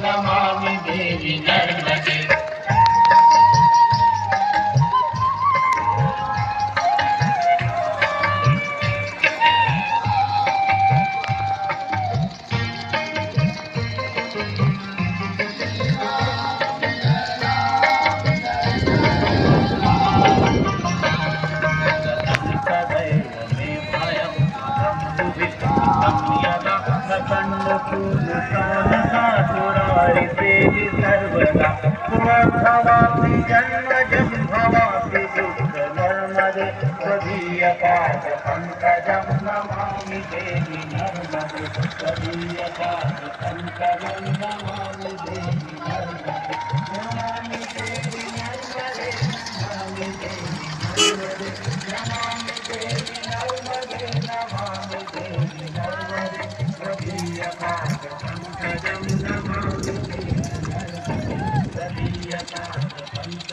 नमामि देवी नर्मदे। सर्वदा भवापि जन्म जं भवापि दुःख नर्मदे त्वदीयपाद पंकजं नमामि देवी नर्मदे त्वदीयपाद पंकजं नमामि देवी नर्मदे नमामि देवी नर्मदे नमामि देवी नर्मदे नमामि देवी नर्मदे नमामि देवी नर्मदे त्वदीयपाद पंकजं नमामि देवी नर्मदे त्वदीयपाद पंकजं